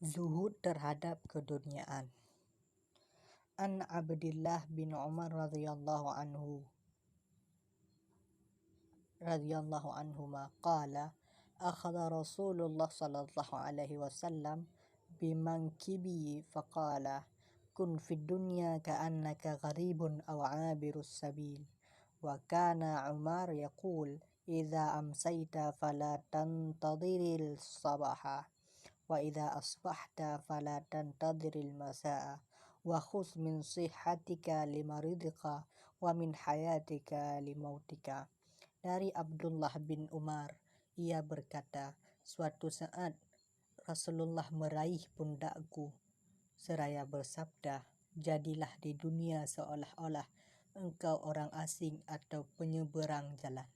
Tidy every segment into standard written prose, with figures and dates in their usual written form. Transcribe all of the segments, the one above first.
Zuhud terhadap keduniaan. An Abdillah bin Umar radhiyallahu anhuma qala akhadha Rasulullah sallallahu alaihi wasallam bimankibi faqala kun fid dunya ka'annaka gharibun aw 'abirus sabil wa kana Umar yaqul idza amsayta fala tantadhiril sabaha wa idza asbahta fala tantadhiril masaa wa khudh min sihhatika limaridika wa min hayatika limautika. Dari Abdullah bin Umar, ia berkata, suatu saat Rasulullah meraih pundakku seraya bersabda, jadilah di dunia seolah-olah engkau orang asing atau penyeberang jalan.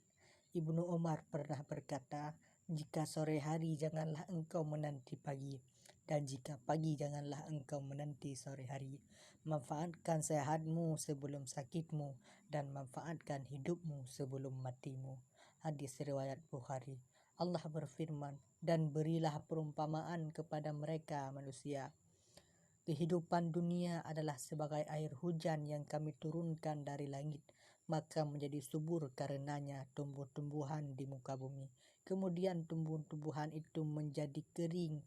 Ibnu Umar pernah berkata, jika sore hari janganlah engkau menanti pagi, dan jika pagi janganlah engkau menanti sore hari. Manfaatkan sehatmu sebelum sakitmu, dan manfaatkan hidupmu sebelum matimu. Hadis riwayat Bukhari. Allah berfirman, dan berilah perumpamaan kepada mereka manusia. Kehidupan dunia adalah sebagai air hujan yang kami turunkan dari langit, maka menjadi subur karenanya tumbuh-tumbuhan di muka bumi. Kemudian tumbuh-tumbuhan itu menjadi kering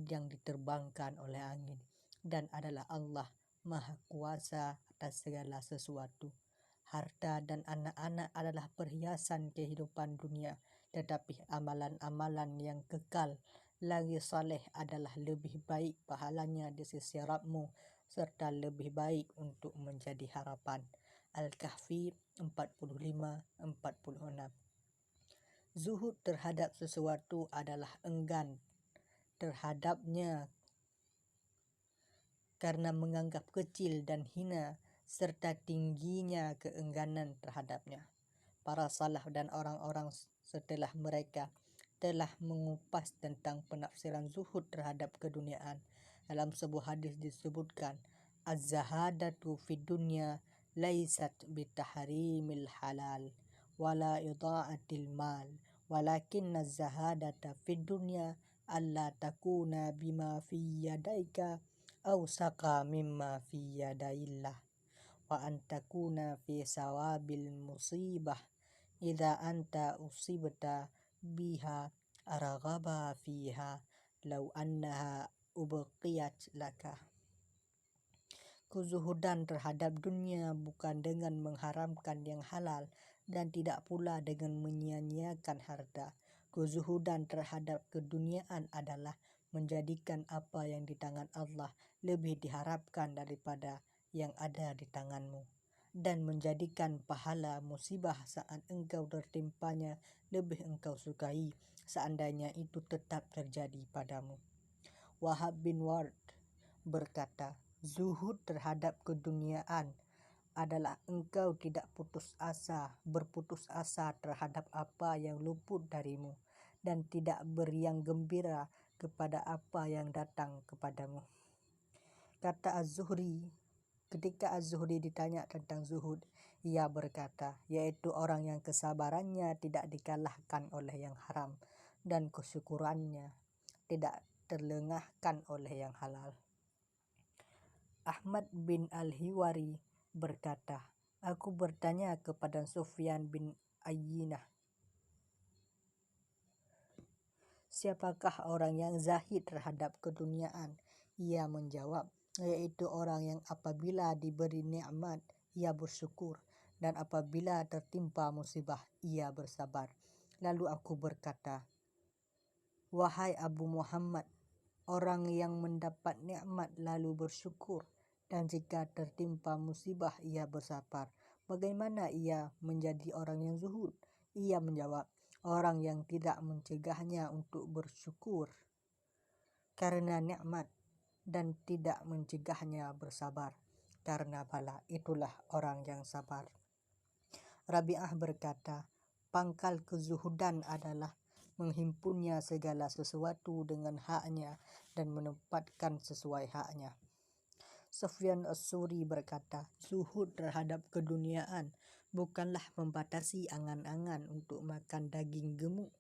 yang diterbangkan oleh angin. Dan adalah Allah Maha Kuasa atas segala sesuatu. Harta dan anak-anak adalah perhiasan kehidupan dunia, tetapi amalan-amalan yang kekal lagi saleh adalah lebih baik pahalanya di sisi Rabbmu serta lebih baik untuk menjadi harapan. Al-Kahfi 45-46. Zuhud terhadap sesuatu adalah enggan terhadapnya karena menganggap kecil dan hina serta tingginya keengganan terhadapnya. Para salaf dan orang-orang setelah mereka telah mengupas tentang penafsiran zuhud terhadap keduniaan. Dalam sebuah hadis disebutkan, az-zahadatu fid dunya laysat bitahrimil halal wala idha'atil mal walakin az-zahadata fid dunya alla takuna bima fi yadaika aw saqa mimma fi yadaillah wa an takuna fi sawabil musibah idza anta usibta biha arghaba fiha law annaha ubqiyat laka. Kezuhudan terhadap dunia bukan dengan mengharamkan yang halal dan tidak pula dengan menyia-nyiakan harta. Kezuhudan terhadap keduniaan adalah menjadikan apa yang di tangan Allah lebih diharapkan daripada yang ada di tanganmu, dan menjadikan pahala musibah saat engkau tertimpanya lebih engkau sukai seandainya itu tetap terjadi padamu. Wahab bin Ward berkata, zuhud terhadap keduniaan adalah engkau tidak berputus asa terhadap apa yang luput darimu dan tidak beriang gembira kepada apa yang datang kepadamu. Kata Az-Zuhri, ketika Az-Zuhri ditanya tentang zuhud, ia berkata, yaitu orang yang kesabarannya tidak dikalahkan oleh yang haram dan kesyukurannya tidak terlengahkan oleh yang halal. Ahmad bin Al-Hiwari berkata, aku bertanya kepada Sufyan bin Ayyinah, siapakah orang yang zahid terhadap keduniaan? Ia menjawab, yaitu orang yang apabila diberi nikmat ia bersyukur, dan apabila tertimpa musibah ia bersabar. Lalu aku berkata, wahai Abu Muhammad, orang yang mendapat nikmat lalu bersyukur, dan jika tertimpa musibah ia bersabar, bagaimana ia menjadi orang yang zuhud? Ia menjawab, orang yang tidak mencegahnya untuk bersyukur karena nikmat dan tidak mencegahnya bersabar karena bala, itulah orang yang sabar. Rabi'ah berkata, pangkal kezuhudan adalah menghimpunnya segala sesuatu dengan haknya dan menempatkan sesuai haknya. Sufyan As-Suri berkata, zuhud terhadap keduniaan bukanlah membatasi angan-angan untuk makan daging gemuk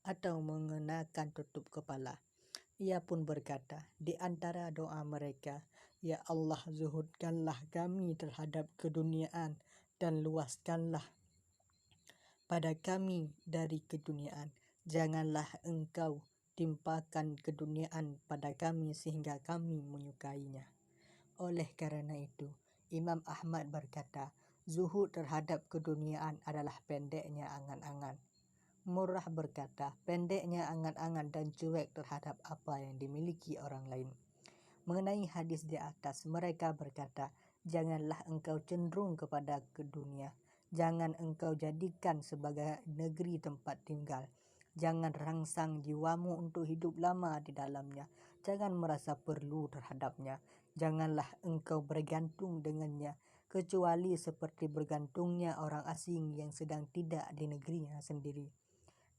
atau mengenakan tutup kepala, Ia pun berkata di antara doa mereka, "Ya Allah, zuhudkanlah kami terhadap keduniaan dan luaskanlah pada kami dari keduniaan. Janganlah Engkau timpakan keduniaan pada kami sehingga kami menyukainya." Oleh karena itu, Imam Ahmad berkata, zuhud terhadap keduniaan adalah pendeknya angan-angan. Murrah berkata, pendeknya angan-angan dan cuek terhadap apa yang dimiliki orang lain. Mengenai hadis di atas, mereka berkata, janganlah engkau cenderung kepada dunia. Jangan engkau jadikan sebagai negeri tempat tinggal. Jangan rangsang jiwamu untuk hidup lama di dalamnya. Jangan merasa perlu terhadapnya. Janganlah engkau bergantung dengannya, kecuali seperti bergantungnya orang asing yang sedang tidak di negerinya sendiri.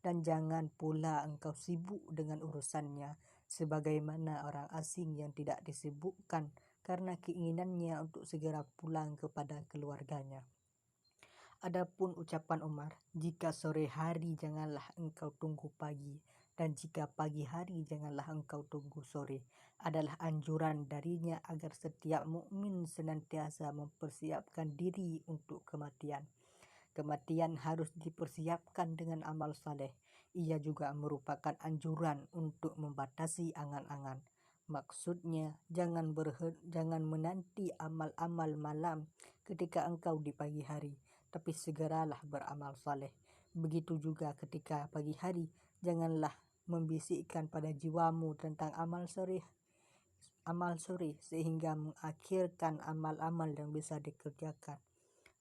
Dan jangan pula engkau sibuk dengan urusannya, sebagaimana orang asing yang tidak disibukkan karena keinginannya untuk segera pulang kepada keluarganya. Adapun ucapan Umar, jika sore hari janganlah engkau tunggu pagi, dan jika pagi hari janganlah engkau tunggu sore, adalah anjuran darinya agar setiap mukmin senantiasa mempersiapkan diri untuk kematian. Kematian harus dipersiapkan dengan amal saleh. Ia juga merupakan anjuran untuk membatasi angan-angan. Maksudnya, jangan menanti amal-amal malam ketika engkau di pagi hari, tapi segeralah beramal saleh. Begitu juga ketika pagi hari, janganlah membisikkan pada jiwamu tentang amal sore sehingga mengakhirkan amal-amal yang bisa dikerjakan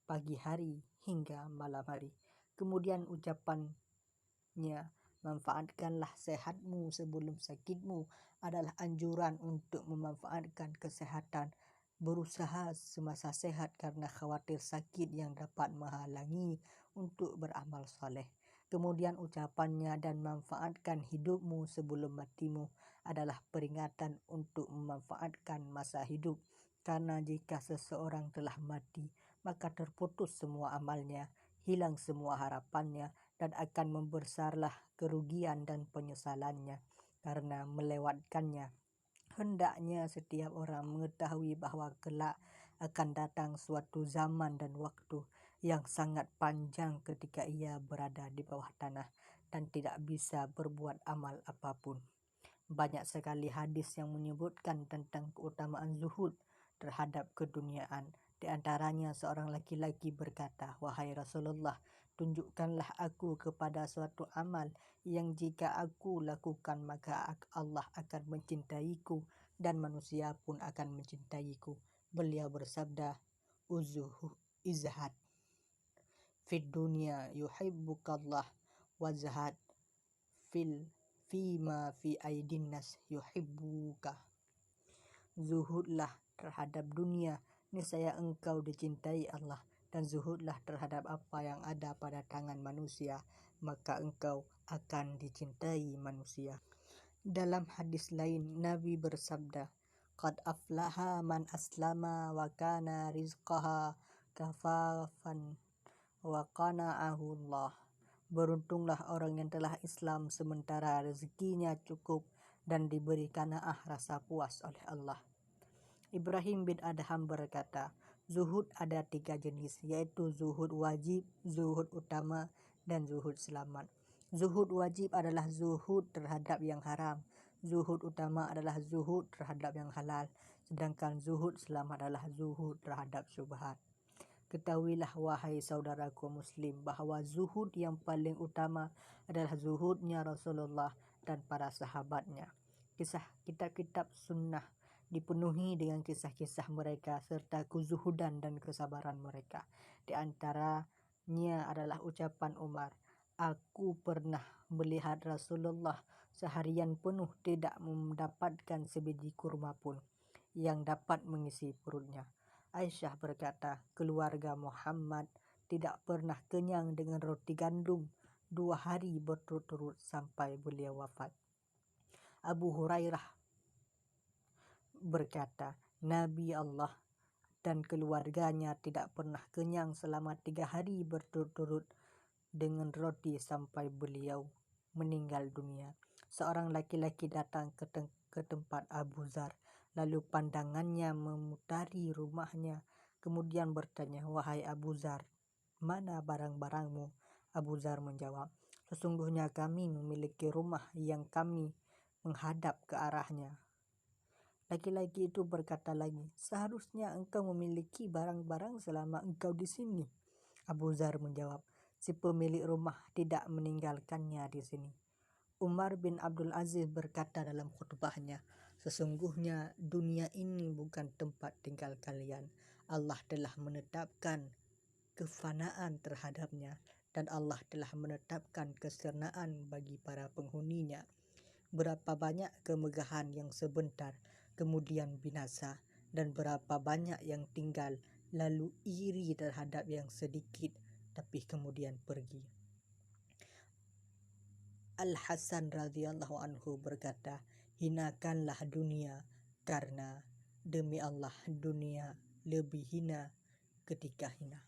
pagi hari hingga malam hari. Kemudian ucapannya, manfaatkanlah sehatmu sebelum sakitmu, adalah anjuran untuk memanfaatkan kesehatan. Berusaha semasa sehat karena khawatir sakit yang dapat menghalangi untuk beramal saleh. Kemudian ucapannya, dan manfaatkan hidupmu sebelum matimu, adalah peringatan untuk memanfaatkan masa hidup. Karena jika seseorang telah mati, maka terputus semua amalnya, hilang semua harapannya, dan akan membesarlah kerugian dan penyesalannya karena melewatkannya. Hendaknya setiap orang mengetahui bahwa kelak akan datang suatu zaman dan waktu yang sangat panjang ketika ia berada di bawah tanah dan tidak bisa berbuat amal apapun. Banyak sekali hadis yang menyebutkan tentang keutamaan zuhud terhadap keduniaan. Di antaranya seorang laki-laki berkata, "Wahai Rasulullah, tunjukkanlah aku kepada suatu amal yang jika aku lakukan maka Allah akan mencintaiku dan manusia pun akan mencintaiku." Beliau bersabda, izhad fid dunya yuhibbukallah wa zahad fima fi aidin nas yuhibbuka. Zuhudlah terhadap dunia, niscaya engkau dicintai Allah, dan zuhudlah terhadap apa yang ada pada tangan manusia, maka engkau akan dicintai manusia. Dalam hadis lain, Nabi bersabda, "Qad aflaha man aslama wa kana rizqaha kafafan wa qana'ahu Allah." Beruntunglah orang yang telah Islam sementara rezekinya cukup dan diberi qanaah rasa puas oleh Allah. Ibrahim bin Adham berkata, zuhud ada 3 jenis, yaitu zuhud wajib, zuhud utama, dan zuhud selamat. Zuhud wajib adalah zuhud terhadap yang haram. Zuhud utama adalah zuhud terhadap yang halal. Sedangkan zuhud selamat adalah zuhud terhadap syubhat. Ketahuilah wahai saudaraku muslim bahwa zuhud yang paling utama adalah zuhudnya Rasulullah dan para sahabatnya. Kitab-kitab sunnah dipenuhi dengan kisah-kisah mereka serta kezuhudan dan kesabaran mereka. Di antaranya adalah ucapan Umar, "Aku pernah melihat Rasulullah seharian penuh tidak mendapatkan sebiji kurma pun yang dapat mengisi perutnya." Aisyah berkata, keluarga Muhammad tidak pernah kenyang dengan roti gandum 2 hari berturut-turut sampai beliau wafat. Abu Hurairah berkata, Nabi Allah dan keluarganya tidak pernah kenyang selama 3 hari berturut-turut dengan roti sampai beliau meninggal dunia. Seorang laki-laki datang ke tempat Abu Dzar, lalu pandangannya memutari rumahnya, kemudian bertanya, "Wahai Abu Dzar, mana barang-barangmu?" Abu Dzar menjawab, "Sesungguhnya kami memiliki rumah yang kami menghadap ke arahnya." Laki-laki itu berkata lagi, "Seharusnya engkau memiliki barang-barang selama engkau di sini." Abu Dzar menjawab, "Si pemilik rumah tidak meninggalkannya di sini." Umar bin Abdul Aziz berkata dalam khutbahnya, "Sesungguhnya dunia ini bukan tempat tinggal kalian. Allah telah menetapkan kefanaan terhadapnya, dan Allah telah menetapkan kesernaan bagi para penghuninya. Berapa banyak kemegahan yang sebentar, kemudian binasa, dan berapa banyak yang tinggal, lalu iri terhadap yang sedikit, tapi kemudian pergi." Al-Hasan radhiyallahu anhu berkata, "Hinakanlah dunia, karena demi Allah dunia lebih hina ketika hina."